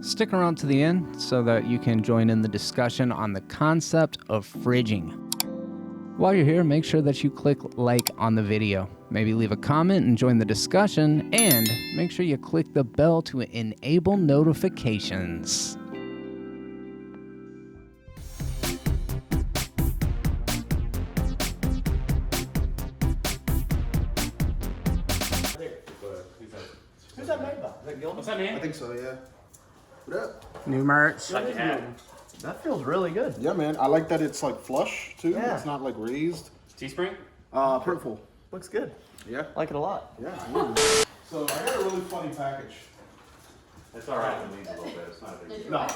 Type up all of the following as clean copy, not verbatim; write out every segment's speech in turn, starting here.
Stick around to the end so that you can join in the discussion on the concept of fridging. While you're here, make sure that you click like on the video. Maybe leave a comment and join the discussion, and make sure you click the bell to enable notifications. Who's that made by? Is that Gilman? What's that, man? I think so, yeah. What up? New merch. Like your hat. That feels really good. Yeah, man. I like that it's like flush too. Yeah. It's not like raised. Teespring? Purple. Looks good. Yeah. Like it a lot. Yeah. So I got a really funny package. That's all right. It leads a little bit. It's not a big deal. No.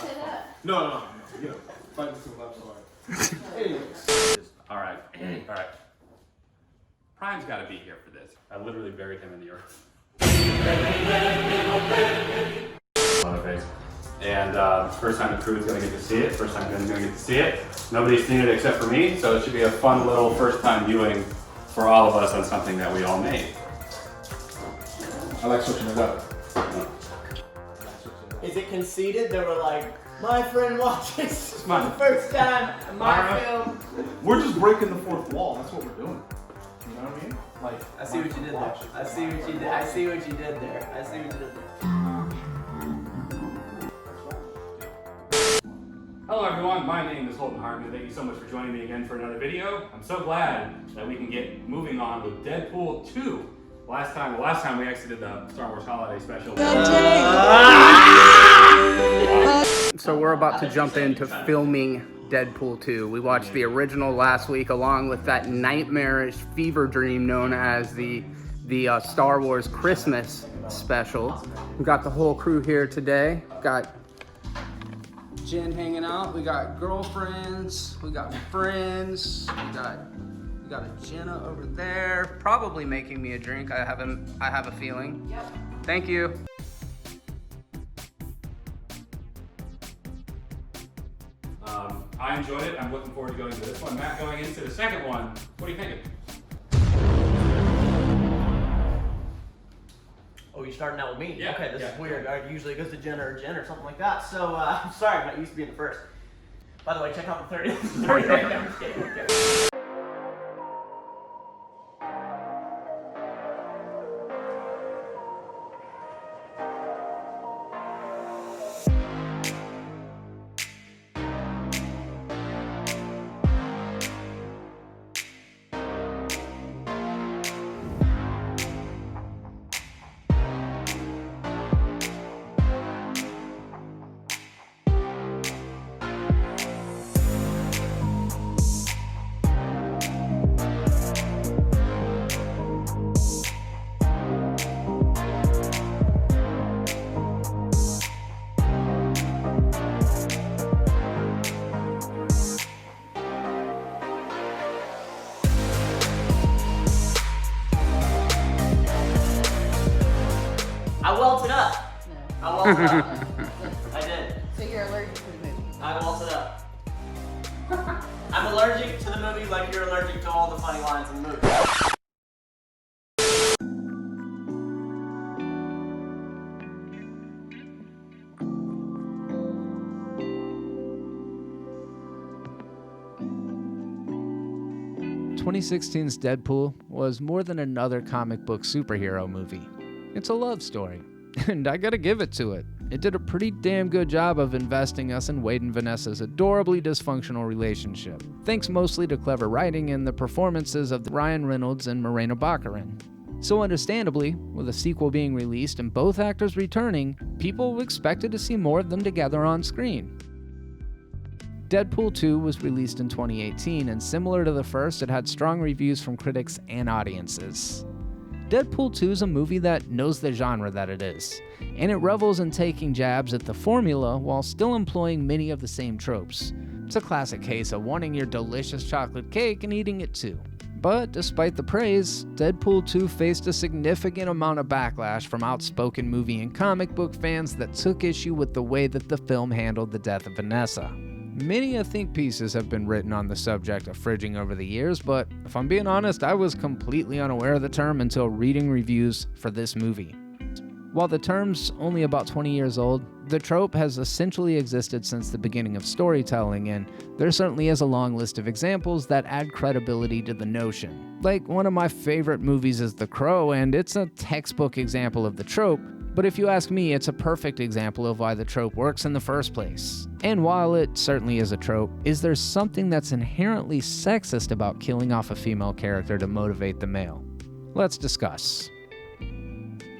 No. You know, fight this to the left side. Anyways. All right. All right. Prime's got to be here for this. I literally buried him in the earth. On her face. And first time the crew is going to get to see it. First time Ben's going to get to see it. Nobody's seen it except for me, so it should be a fun little first time viewing for all of us on something that we all made. I like switching it up. Is it conceited that we're like, my friend watches for Mine. the first time my film? We're just breaking the fourth wall. That's what we're doing. You know what I mean? Like, I see what you did there. I see what you did. I see what you did there. I see what you did there. Hello everyone, my name is Holden Hartman. Thank you so much for joining me again for another video. I'm so glad that we can get moving on with Deadpool 2. Last time we actually did the Star Wars Holiday Special. So we're about to jump into filming Deadpool 2. We watched the original last week along with that nightmarish fever dream known as the Star Wars Christmas special. We got the whole crew here today. Got Jen hanging out. We got girlfriends. We got friends. We got a Jenna over there, probably making me a drink. I have a feeling. Yep. Thank you. I enjoyed it. I'm looking forward to going to this one. Matt, going into the second one, what are you thinking? Oh, you're starting out with me? Yeah, Okay, this yeah. is weird. Usually it goes to Jenna or Jen or something like that. So, I'm sorry, I'm not used to being the first. By the way, check out the 30. 30 right now. I'm just kidding. Okay. I welted up. No. I welted up. I did. So you're allergic to the movie? I welted up. I'm allergic to the movie like you're allergic to all the funny lines in the movie. "2016's Deadpool was more than another comic book superhero movie. It's a love story, and I gotta give it to it. It did a pretty damn good job of investing us in Wade and Vanessa's adorably dysfunctional relationship, thanks mostly to clever writing and the performances of Ryan Reynolds and Morena Baccarin. So understandably, with a sequel being released and both actors returning, people expected to see more of them together on screen. Deadpool 2 was released in 2018, and similar to the first, it had strong reviews from critics and audiences. Deadpool 2 is a movie that knows the genre that it is, and it revels in taking jabs at the formula while still employing many of the same tropes. It's a classic case of wanting your delicious chocolate cake and eating it too. But despite the praise, Deadpool 2 faced a significant amount of backlash from outspoken movie and comic book fans that took issue with the way that the film handled the death of Vanessa. Many think pieces have been written on the subject of fridging over the years, but if I'm being honest, I was completely unaware of the term until reading reviews for this movie. While the term's only about 20 years old, the trope has essentially existed since the beginning of storytelling, and there certainly is a long list of examples that add credibility to the notion. Like, one of my favorite movies is The Crow, and it's a textbook example of the trope, but if you ask me, it's a perfect example of why the trope works in the first place. And while it certainly is a trope, is there something that's inherently sexist about killing off a female character to motivate the male? Let's discuss.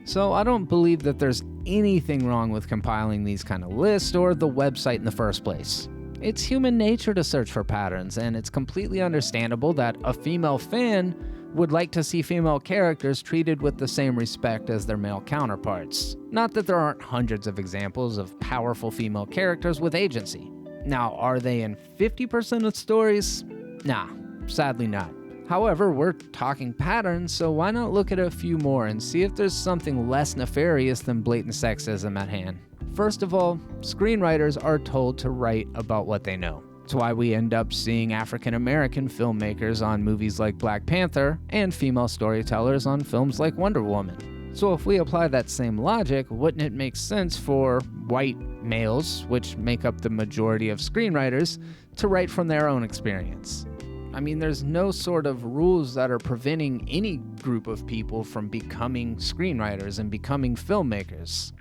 So I don't believe that there's anything wrong with compiling these kind of lists or the website in the first place. It's human nature to search for patterns, and it's completely understandable that a female fan would like to see female characters treated with the same respect as their male counterparts. Not that there aren't hundreds of examples of powerful female characters with agency. Now, are they in 50% of stories? Nah, sadly not. However, we're talking patterns, so why not look at a few more and see if there's something less nefarious than blatant sexism at hand? First of all, screenwriters are told to write about what they know. It's why we end up seeing African American filmmakers on movies like Black Panther and female storytellers on films like Wonder Woman. So if we apply that same logic, wouldn't it make sense for white males, which make up the majority of screenwriters, to write from their own experience? I mean, there's no sort of rules that are preventing any group of people from becoming screenwriters and becoming filmmakers.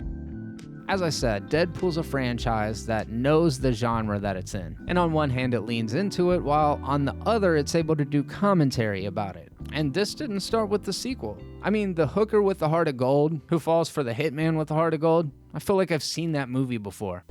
As I said, Deadpool's a franchise that knows the genre that it's in. And on one hand, it leans into it, while on the other, it's able to do commentary about it. And this didn't start with the sequel. I mean, the hooker with the heart of gold, who falls for the hitman with the heart of gold, I feel like I've seen that movie before.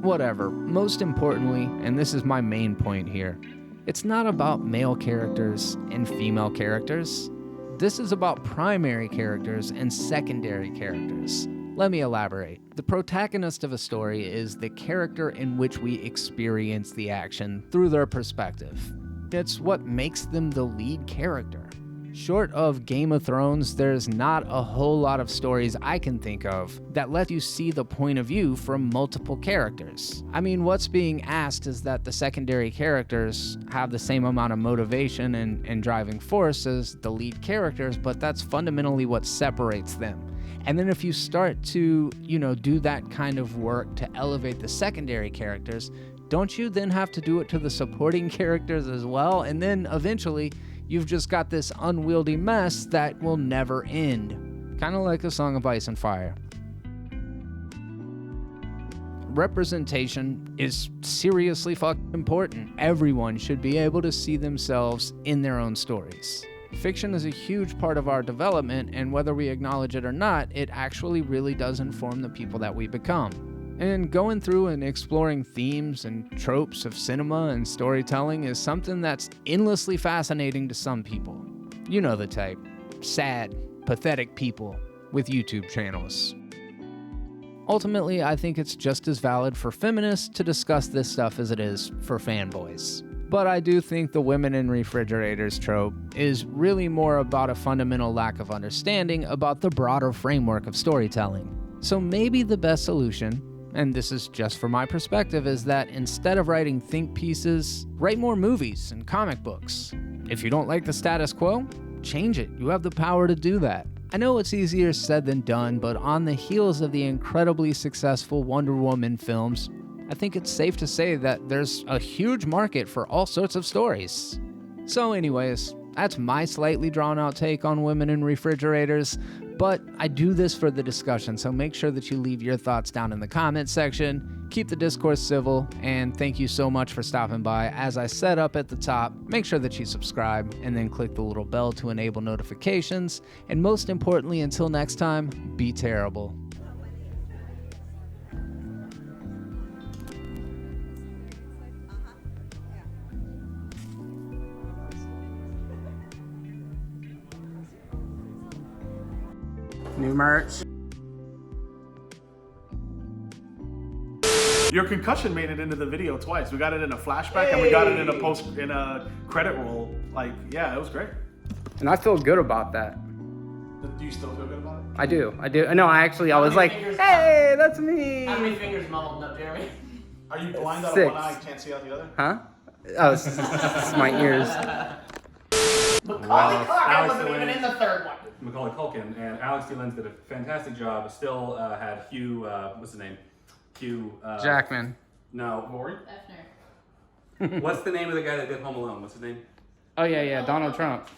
Whatever. Most importantly, and this is my main point here, it's not about male characters and female characters. This is about primary characters and secondary characters. Let me elaborate. The protagonist of a story is the character in which we experience the action through their perspective. It's what makes them the lead character. Short of Game of Thrones, there's not a whole lot of stories I can think of that let you see the point of view from multiple characters. I mean, what's being asked is that the secondary characters have the same amount of motivation and driving force as the lead characters, but that's fundamentally what separates them. And then if you start to, do that kind of work to elevate the secondary characters, don't you then have to do it to the supporting characters as well? And then eventually, you've just got this unwieldy mess that will never end. Kind of like A Song of Ice and Fire. Representation is seriously fucking important. Everyone should be able to see themselves in their own stories. Fiction is a huge part of our development, and whether we acknowledge it or not, it actually really does inform the people that we become. And going through and exploring themes and tropes of cinema and storytelling is something that's endlessly fascinating to some people. You know the type. Sad, pathetic people with YouTube channels. Ultimately, I think it's just as valid for feminists to discuss this stuff as it is for fanboys. But I do think the women in refrigerators trope is really more about a fundamental lack of understanding about the broader framework of storytelling. So maybe the best solution, and this is just from my perspective, is that instead of writing think pieces, write more movies and comic books. If you don't like the status quo, change it. You have the power to do that. I know it's easier said than done, but on the heels of the incredibly successful Wonder Woman films, I think it's safe to say that there's a huge market for all sorts of stories. So anyways, that's my slightly drawn out take on women in refrigerators. But I do this for the discussion, so make sure that you leave your thoughts down in the comments section. Keep the discourse civil, and thank you so much for stopping by. As I said up at the top, make sure that you subscribe and then click the little bell to enable notifications. And most importantly, until next time, be terrible. New merch. Your concussion made it into the video twice. We got it in a flashback and we got it in a credit roll. Like, yeah, it was great. And I feel good about that. Do you still feel good about it? I do. No, I was like, hey, that's me. How many fingers am I holding up, Jeremy? Are you blind out of 6. one eye and can't see out the other? Huh? Oh, it's my ears. Macaulay Culkin Alex wasn't even DeLange. in the third one. Macaulay Culkin and Alex DeLange did a fantastic job. Still had Hugh, what's his name? Hugh. Jackman. No. Rory? Hefner. What's the name of the guy that did Home Alone? What's his name? Oh yeah, Donald Trump.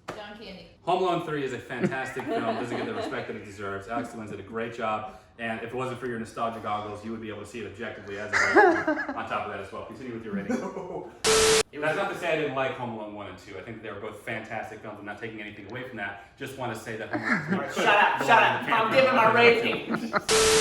John Candy. Home Alone 3 is a fantastic film. Doesn't get the respect that it deserves. Alex DeLange did a great job. And if it wasn't for your nostalgia goggles, you would be able to see it objectively as a great on top of that as well. Continue with your rating. That's not to say I didn't like Home Alone 1 and 2. I think they were both fantastic films. I'm not taking anything away from that. Just want to say that Home Alone 3 Shut up, shut up. I'm giving my rating.